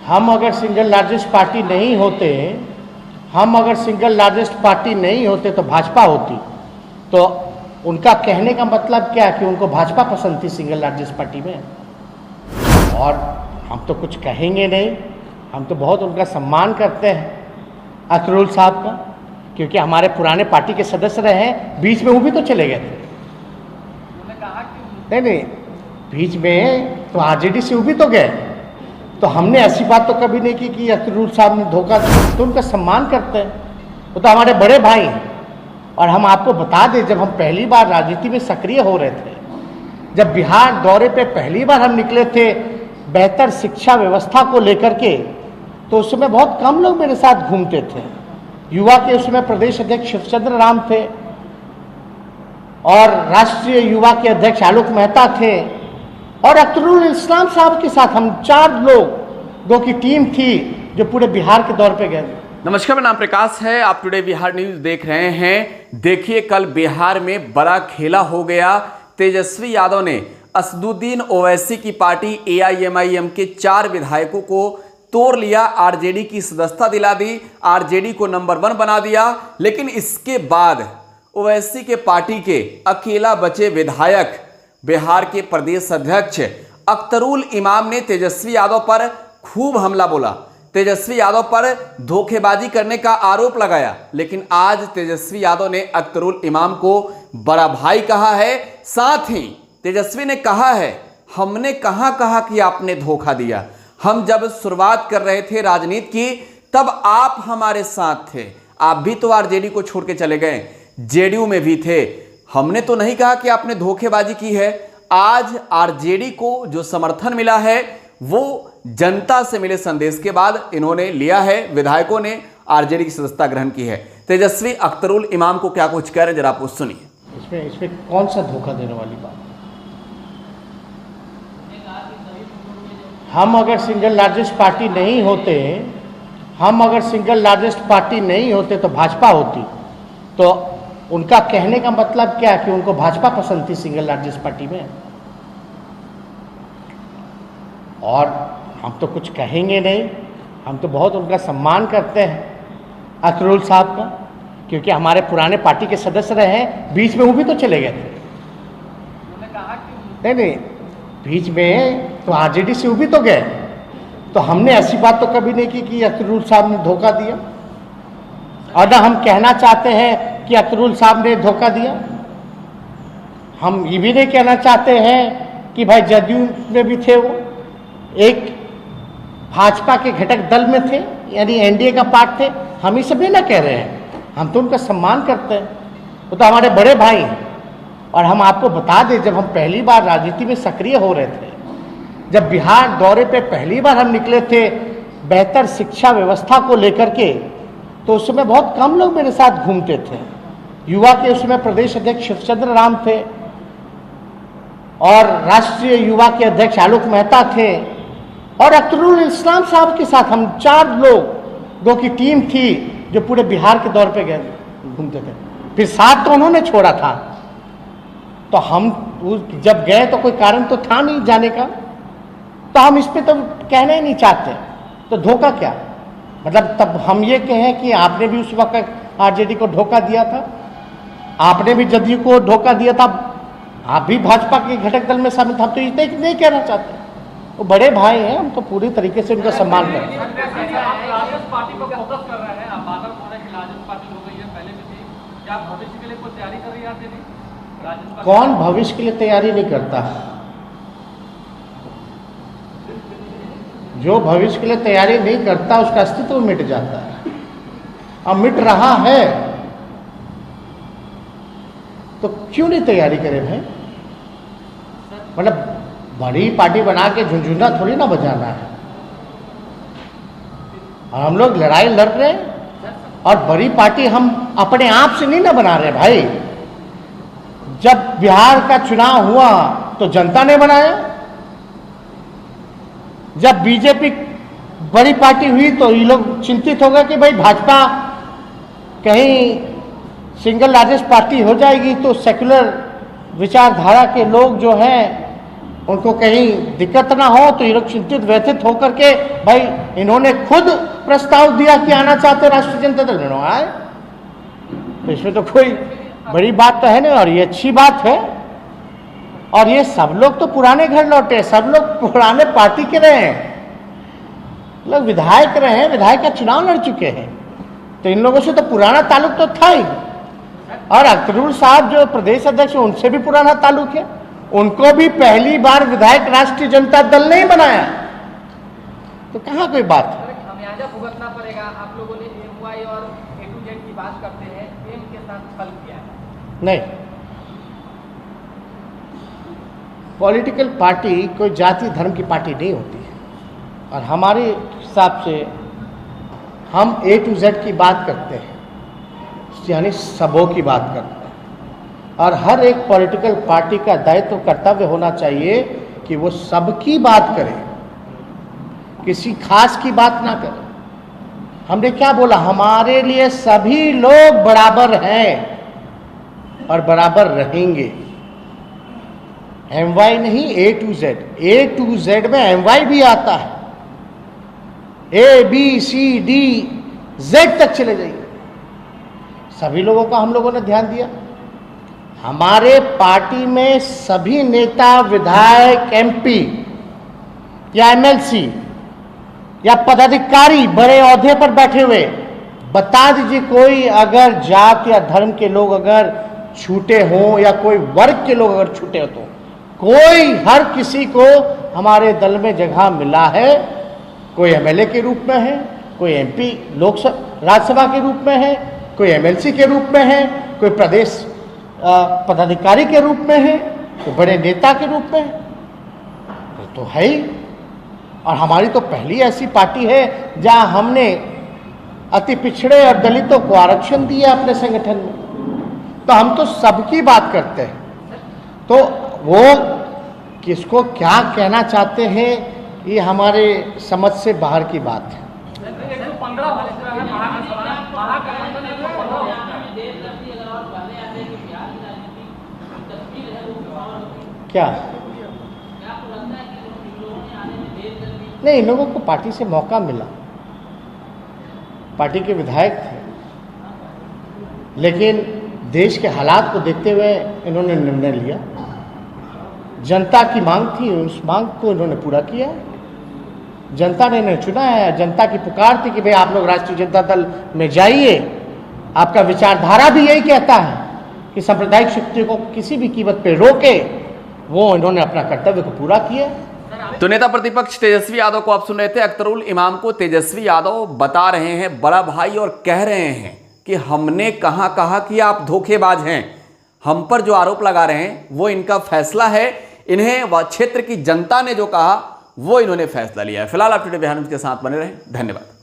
हम अगर single largest party नहीं होते तो भाजपा होती। तो उनका कहने का मतलब क्या कि उनको भाजपा पसंद थी सिंगल लार्जेस्ट पार्टी में। और हम तो कुछ कहेंगे नहीं, हम तो बहुत उनका सम्मान करते हैं अख्तरुल साहब का, क्योंकि हमारे पुराने पार्टी के सदस्य रहे हैं। बीच में वो भी तो चले गए थे। नहीं, बीच में तो आरजेडी से वो भी तो गए। तो हमने ऐसी बात तो कभी नहीं की कि अख्तरुल साहब ने धोखा दिया। तो उनका सम्मान करते हैं, वो तो हमारे बड़े भाई हैं। और हम आपको बता दें, जब हम पहली बार राजनीति में सक्रिय हो रहे थे, जब बिहार दौरे पे पहली बार हम निकले थे बेहतर शिक्षा व्यवस्था को लेकर के, तो उस समय बहुत कम लोग मेरे साथ घूमते थे। युवा के उस समय प्रदेश अध्यक्ष शिवचंद्र राम थे और राष्ट्रीय युवा के अध्यक्ष आलोक मेहता थे और अख्तरुल इस्लाम साहब के साथ हम 4 लोगों की टीम थी जो पूरे बिहार के दौर पे गए। नमस्कार, मेरा नाम प्रकाश है। आप टुडे बिहार न्यूज देख रहे हैं। देखिए, कल बिहार में बड़ा खेला हो गया। तेजस्वी यादव ने असदुद्दीन ओवैसी की पार्टी AIMIM के 4 विधायकों को तोड़ लिया, आरजेडी की सदस्यता दिला दी, आरजेडी को नंबर 1 बना दिया। लेकिन इसके बाद ओवैसी के पार्टी के अकेला बचे विधायक बिहार के प्रदेश अध्यक्ष अख्तरुल इमाम ने तेजस्वी यादव पर खूब हमला बोला, तेजस्वी यादव पर धोखेबाजी करने का आरोप लगाया। लेकिन आज तेजस्वी यादव ने अख्तरुल इमाम को बड़ा भाई कहा है। साथ ही तेजस्वी ने कहा है, हमने कहां कहा कि आपने धोखा दिया। हम जब शुरुआत कर रहे थे राजनीति की, तब आप हमारे साथ थे। आप भी तो आरजेडी को छोड़ के चले गए, जेडीयू में भी थे। हमने तो नहीं कहा कि आपने धोखेबाजी की है। आज आरजेडी को जो समर्थन मिला है वो जनता से मिले संदेश के बाद इन्होंने लिया है। विधायकों ने आरजेडी की सदस्यता ग्रहण की है। तेजस्वी अख्तरुल इमाम को क्या कुछ कह रहे हैं, जरा आप सुनिए। इसमें कौन सा धोखा देने वाली बात? हम अगर सिंगल लार्जेस्ट पार्टी नहीं होते तो भाजपा होती। तो उनका कहने का मतलब क्या कि उनको भाजपा पसंद थी सिंगल लार्जेस्ट पार्टी में। और हम तो कुछ कहेंगे नहीं, हम तो बहुत उनका सम्मान करते हैं अख्तरुल साहब का, क्योंकि हमारे पुराने पार्टी के सदस्य रहे हैं। बीच में वो भी तो चले गए थे। नहीं, बीच में तो आरजेडी से वो भी तो गए। तो हमने ऐसी बात तो कभी नहीं की कि अख्तरुल साहब ने धोखा दिया, और ना हम कहना चाहते हैं कि अख्तरुल साहब ने धोखा दिया। हम ये भी नहीं कहना चाहते हैं कि भाई जदयू में भी थे, वो एक भाजपा के घटक दल में थे, यानी एनडीए का पार्ट थे। हम ये सब नहीं ना कह रहे हैं, हम तो उनका सम्मान करते हैं। वो तो हमारे बड़े भाई हैं। और हम आपको बता दें, जब हम पहली बार राजनीति में सक्रिय हो रहे थे, जब बिहार दौरे पे पहली बार हम निकले थे बेहतर शिक्षा व्यवस्था को लेकर के, तो उस समय बहुत कम लोग मेरे साथ घूमते थे। युवा के उस समय प्रदेश अध्यक्ष शिवचंद्र राम थे और राष्ट्रीय युवा के अध्यक्ष आलोक मेहता थे और अख्तरुल इस्लाम साहब के साथ हम 4 लोगों की टीम थी जो पूरे बिहार के दौर पे गए घूमते थे। फिर साथ तो उन्होंने छोड़ा था। तो हम जब गए तो कोई कारण तो था नहीं जाने का। तो हम इस पे तो कहना ही नहीं चाहते। तो धोखा क्या मतलब? तब हम ये कहें कि आपने भी उस वक्त आरजेडी को धोखा दिया था, आपने भी जदयू को धोखा दिया था, आप भी भाजपा के घटक दल में शामिल था। तो ये नहीं कहना चाहते। वो बड़े भाई हैं, हम तो पूरी तरीके से उनका सम्मान करते हैं। कौन भविष्य के लिए तैयारी नहीं करता? जो भविष्य के लिए तैयारी नहीं करता उसका अस्तित्व मिट जाता है। अब मिट रहा है तो क्यों नहीं तैयारी करें भाई? मतलब बड़ी पार्टी बना के झुंझुना थोड़ी ना बजाना है। और हम लोग लड़ाई लड़ रहे हैं और बड़ी पार्टी हम अपने आप से नहीं ना बना रहे भाई। जब बिहार का चुनाव हुआ तो जनता ने बनाया। जब बीजेपी बड़ी पार्टी हुई तो ये लोग चिंतित हो गए कि भाई भाजपा कहीं सिंगल लार्जेस्ट पार्टी हो जाएगी तो सेक्युलर विचारधारा के लोग जो हैं उनको कहीं दिक्कत ना हो, तो ये लोग चिंतित व्यथित होकर के भाई इन्होंने खुद प्रस्ताव दिया कि आना चाहते राष्ट्रीय जनता दल में, आए। तो इसमें तो कोई बड़ी बात तो है नहीं, और ये अच्छी बात है। और ये सब लोग तो पुराने घर लौटे, सब लोग पुराने पार्टी के रहे हैं, लोग विधायक रहे हैं, विधायक का चुनाव लड़ चुके हैं, तो इन लोगों से तो पुराना ताल्लुक तो था ही। और अख्तरुल साहब जो प्रदेश अध्यक्ष हैं, उनसे भी पुराना ताल्लुक है, उनको भी पहली बार विधायक राष्ट्रीय जनता दल ने ही बनाया, तो कहाँ कोई बात है। खामियाजा भुगतना पड़ेगा। आप लोगों ने एमवाई और A to Z की बात करते हैं, एम के साथ छल किया है। नहीं, पॉलिटिकल पार्टी कोई जाति धर्म की पार्टी नहीं होती है, और हमारे हिसाब से हम A to Z की बात करते हैं, यानी सबों की बात करते हैं। और हर एक पॉलिटिकल पार्टी का दायित्व कर्तव्य होना चाहिए कि वो सबकी बात करे, किसी खास की बात ना करे। हमने क्या बोला, हमारे लिए सभी लोग बराबर हैं और बराबर रहेंगे। MY नहीं, A to Z। A to Z में MY भी आता है, ABCDZ तक चले जाइए, सभी लोगों का हम लोगों ने ध्यान दिया। हमारे पार्टी में सभी नेता, विधायक, MP या MLC या पदाधिकारी बड़े ओहदे पर बैठे हुए, बता दीजिए कोई अगर जात या धर्म के लोग अगर छूटे हों या कोई वर्ग के लोग अगर छूटे हो, तो कोई हर किसी को हमारे दल में जगह मिला है। कोई MLA के रूप में है, कोई MP लोकसभा राज्यसभा के रूप में है, कोई MLC के रूप में है, कोई प्रदेश पदाधिकारी के रूप में है, कोई बड़े नेता के रूप में है, तो है ही। और हमारी तो पहली ऐसी पार्टी है जहां हमने अति पिछड़े और दलितों को आरक्षण दिया अपने संगठन में, तो हम तो सबकी बात करते हैं। तो वो किसको क्या कहना चाहते हैं, ये हमारे समझ से बाहर की बात है। क्या नहीं, इन लोगों को पार्टी से मौका मिला, पार्टी के विधायक थे, लेकिन देश के हालात को देखते हुए इन्होंने निर्णय लिया। जनता की मांग थी, उस मांग को इन्होंने पूरा किया। जनता ने इन्हें चुना है, जनता की पुकार थी कि भाई आप लोग राष्ट्रीय जनता दल में जाइए। आपका विचारधारा भी यही कहता है कि सांप्रदायिक शक्तियों को किसी भी कीमत पे रोके, वो इन्होंने अपना कर्तव्य को पूरा किया। तो नेता प्रतिपक्ष तेजस्वी यादव को आप सुन रहे थे। अख्तरुल इमाम को तेजस्वी यादव बता रहे हैं बड़ा भाई, और कह रहे हैं कि हमने कहाँ कहा कि आप धोखेबाज हैं। हम पर जो आरोप लगा रहे हैं वो इनका फैसला है, इन्हें व क्षेत्र की जनता ने जो कहा वो इन्होंने फैसला लिया है। फिलहाल आप टुडे बिहार न्यूज़ के साथ बने रहें। धन्यवाद।